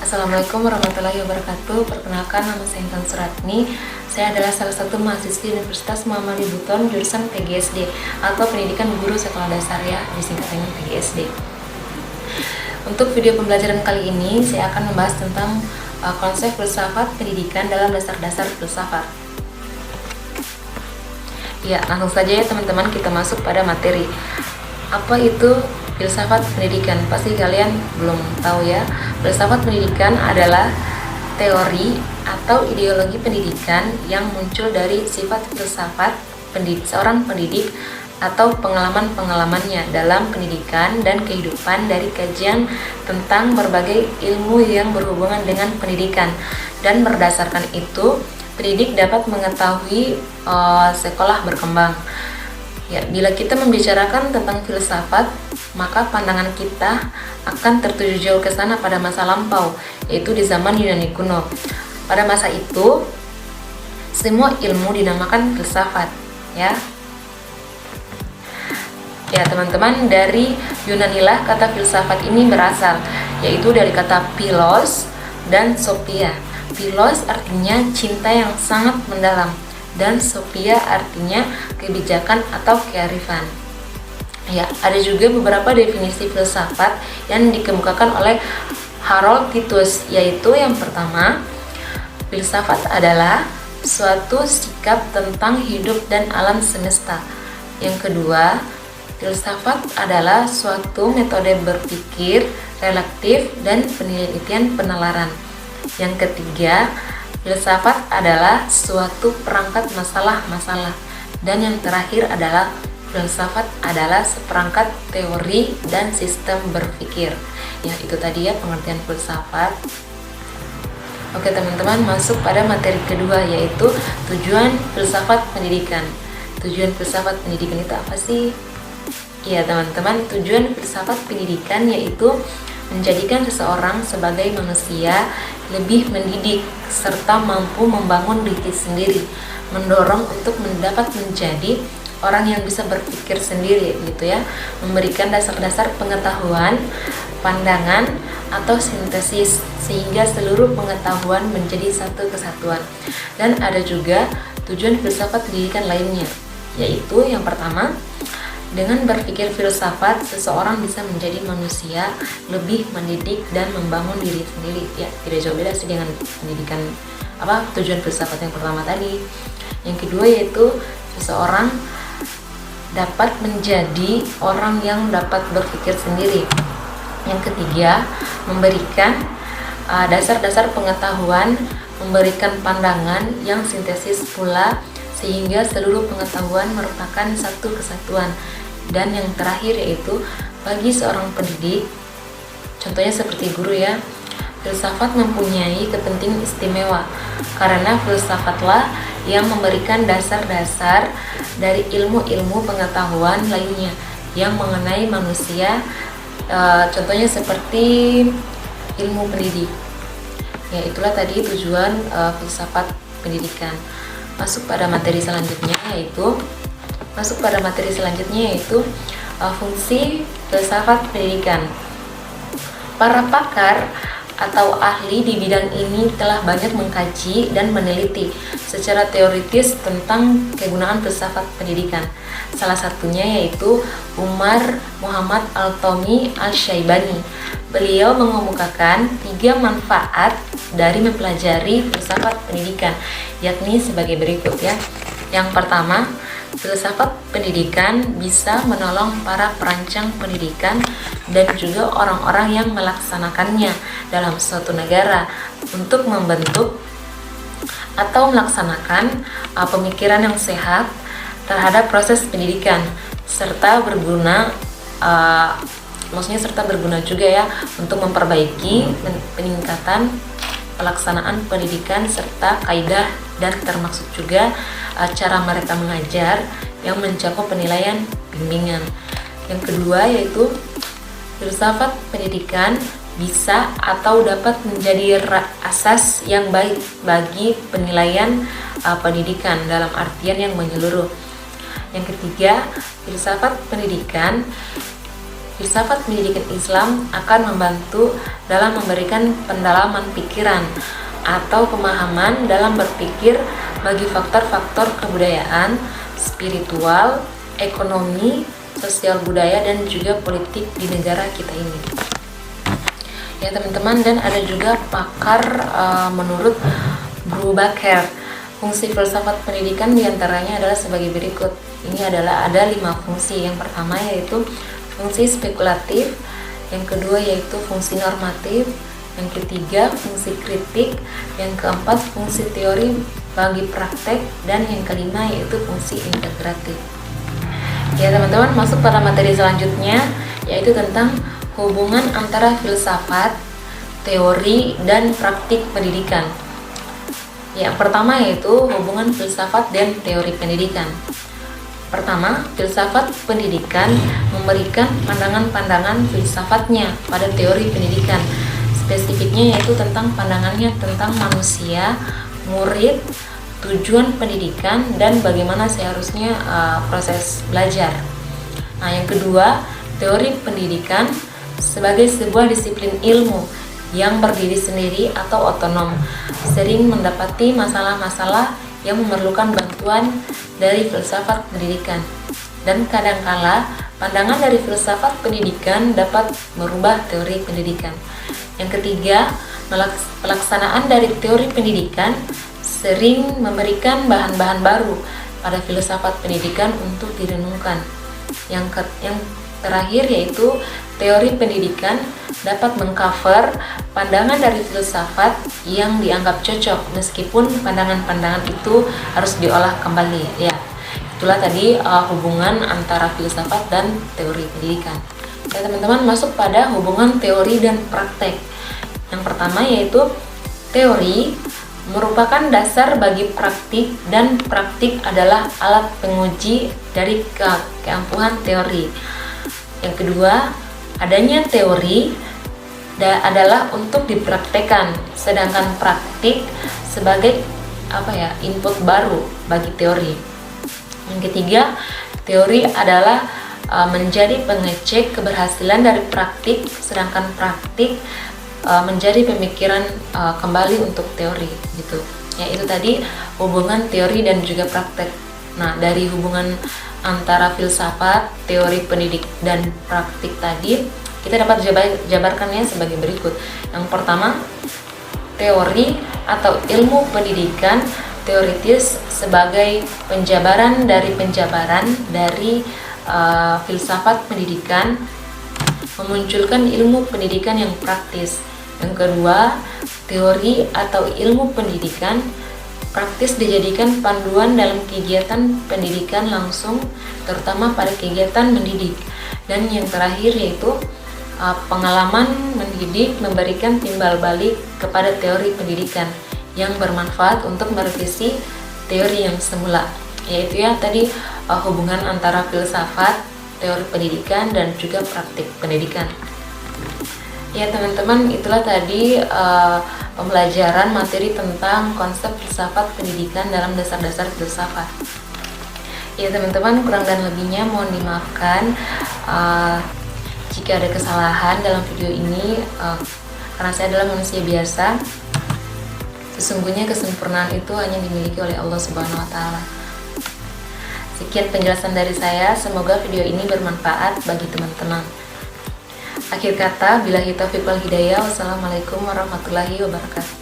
Assalamualaikum warahmatullahi wabarakatuh. Perkenalkan, nama saya Intan Suratni. Saya adalah salah satu mahasiswi Universitas Muhammadiyah Buton jurusan PGSD atau Pendidikan Guru Sekolah Dasar, ya, disingkat dengan PGSD. Untuk video pembelajaran kali ini saya akan membahas tentang konsep filsafat pendidikan dalam dasar-dasar filsafat. Ya, langsung saja ya teman-teman, kita masuk pada materi. Apa itu filsafat pendidikan? Pasti kalian belum tahu ya. Filsafat pendidikan adalah teori atau ideologi pendidikan yang muncul dari sifat filsafat seorang pendidik atau pengalaman-pengalamannya dalam pendidikan dan kehidupan dari kajian tentang berbagai ilmu yang berhubungan dengan pendidikan. Dan berdasarkan itu, pendidik dapat mengetahui sekolah berkembang. Ya, bila kita membicarakan tentang filsafat, maka pandangan kita akan tertuju jauh ke sana pada masa lampau, yaitu di zaman Yunani kuno. Pada masa itu, semua ilmu dinamakan filsafat, ya. Ya, teman-teman, dari Yunanilah kata filsafat ini berasal, yaitu dari kata philos dan sophia. Philos artinya cinta yang sangat mendalam, dan sophia artinya kebijakan atau kearifan. Ya, ada juga beberapa definisi filsafat yang dikemukakan oleh Harold Titus, yaitu yang pertama, filsafat adalah suatu sikap tentang hidup dan alam semesta. Yang kedua, filsafat adalah suatu metode berpikir relatif dan penelitian penalaran. Yang ketiga, filsafat adalah suatu perangkat masalah-masalah. Dan yang terakhir adalah filsafat adalah seperangkat teori dan sistem berpikir. Ya, itu tadi ya pengertian filsafat. Oke teman-teman, masuk pada materi kedua, yaitu tujuan filsafat pendidikan. Tujuan filsafat pendidikan itu apa sih? Ya teman-teman, tujuan filsafat pendidikan yaitu menjadikan seseorang sebagai manusia lebih mendidik serta mampu membangun diri sendiri, mendorong untuk mendapat menjadi orang yang bisa berpikir sendiri, gitu ya, memberikan dasar-dasar pengetahuan, pandangan atau sintesis sehingga seluruh pengetahuan menjadi satu kesatuan. Dan ada juga tujuan filsafat pendidikan lainnya, yaitu yang pertama, dengan berpikir filsafat, seseorang bisa menjadi manusia lebih mendidik dan membangun diri sendiri. Ya, tidak jauh beda sih dengan pendidikan tujuan filsafat yang pertama tadi. Yang kedua yaitu seseorang dapat menjadi orang yang dapat berpikir sendiri. Yang ketiga, memberikan dasar-dasar pengetahuan, memberikan pandangan yang sintesis pula sehingga seluruh pengetahuan merupakan satu kesatuan. Dan yang terakhir yaitu bagi seorang pendidik, contohnya seperti guru ya, filsafat mempunyai kepentingan istimewa karena filsafatlah yang memberikan dasar-dasar dari ilmu-ilmu pengetahuan lainnya yang mengenai manusia, contohnya seperti ilmu pendidik. Ya, itulah tadi tujuan filsafat pendidikan. Masuk pada materi selanjutnya yaitu fungsi filsafat pendidikan. Para pakar atau ahli di bidang ini telah banyak mengkaji dan meneliti secara teoritis tentang kegunaan filsafat pendidikan. Salah satunya yaitu Umar Muhammad Al-Tomi Al-Syaibani. Beliau mengemukakan 3 manfaat dari mempelajari filsafat pendidikan, yakni sebagai berikut ya. Yang pertama, filsafat pendidikan bisa menolong para perancang pendidikan dan juga orang-orang yang melaksanakannya dalam suatu negara untuk membentuk atau melaksanakan pemikiran yang sehat terhadap proses pendidikan serta berguna juga ya untuk memperbaiki peningkatan pelaksanaan pendidikan serta kaidah dan termasuk juga cara mereka mengajar yang mencakup penilaian bimbingan. Yang kedua yaitu filsafat pendidikan bisa atau dapat menjadi asas yang baik bagi penilaian pendidikan dalam artian yang menyeluruh. Yang ketiga, filsafat pendidikan filsafat pendidikan Islam akan membantu dalam memberikan pendalaman pikiran atau pemahaman dalam berpikir bagi faktor-faktor kebudayaan, spiritual, ekonomi, sosial budaya, dan juga politik di negara kita ini. Ya teman-teman, dan ada juga pakar menurut Brubaker, fungsi filsafat pendidikan diantaranya adalah sebagai berikut. Ini adalah ada 5 fungsi. Yang pertama yaitu fungsi spekulatif, yang kedua yaitu fungsi normatif, yang ketiga fungsi kritik, yang keempat fungsi teori bagi praktek, dan yang kelima yaitu fungsi integratif. Ya teman-teman, masuk pada materi selanjutnya yaitu tentang hubungan antara filsafat, teori, dan praktik pendidikan. Yang pertama yaitu hubungan filsafat dan teori pendidikan. Pertama, filsafat pendidikan memberikan pandangan-pandangan filsafatnya pada teori pendidikan. Spesifiknya yaitu tentang pandangannya tentang manusia, murid, tujuan pendidikan, dan bagaimana seharusnya proses belajar. Nah, yang kedua, teori pendidikan sebagai sebuah disiplin ilmu yang berdiri sendiri atau otonom, sering mendapati masalah-masalah yang memerlukan bantuan dari filsafat pendidikan, dan kadangkala pandangan dari filsafat pendidikan dapat merubah teori pendidikan. Yang ketiga, pelaksanaan dari teori pendidikan sering memberikan bahan-bahan baru pada filsafat pendidikan untuk direnungkan. Yang terakhir yaitu teori pendidikan dapat mengcover pandangan dari filsafat yang dianggap cocok meskipun pandangan-pandangan itu harus diolah kembali. Ya, itulah tadi hubungan antara filsafat dan teori pendidikan. Ya teman-teman, masuk pada hubungan teori dan praktek. Yang pertama yaitu teori merupakan dasar bagi praktik, dan praktik adalah alat penguji dari keampuhan teori. Yang kedua, adanya teori adalah untuk dipraktekkan, sedangkan praktik sebagai input baru bagi teori. Yang ketiga, teori adalah menjadi pengecek keberhasilan dari praktik, sedangkan praktik menjadi pemikiran kembali untuk teori gitu. Ya, itu tadi hubungan teori dan juga praktek. Nah, dari hubungan antara filsafat, teori pendidik, dan praktik tadi kita dapat jabarkannya sebagai berikut. Yang pertama, teori atau ilmu pendidikan teoritis sebagai penjabaran dari filsafat pendidikan memunculkan ilmu pendidikan yang praktis. Yang kedua, teori atau ilmu pendidikan praktis dijadikan panduan dalam kegiatan pendidikan langsung, terutama pada kegiatan mendidik. Dan yang terakhir yaitu pengalaman mendidik memberikan timbal balik kepada teori pendidikan yang bermanfaat untuk merevisi teori yang semula. Yaitu ya tadi hubungan antara filsafat, teori pendidikan, dan juga praktik pendidikan. Ya teman-teman, itulah tadi pembelajaran materi tentang konsep filsafat pendidikan dalam dasar-dasar filsafat. Ya teman-teman, kurang dan lebihnya mohon dimaafkan jika ada kesalahan dalam video ini, karena saya adalah manusia biasa. Sesungguhnya kesempurnaan itu hanya dimiliki oleh Allah Subhanahu wa Ta'ala. Sekian penjelasan dari saya, semoga video ini bermanfaat bagi teman-teman. Akhir kata, billahi taufiq wal hidayah. Wassalamualaikum warahmatullahi wabarakatuh.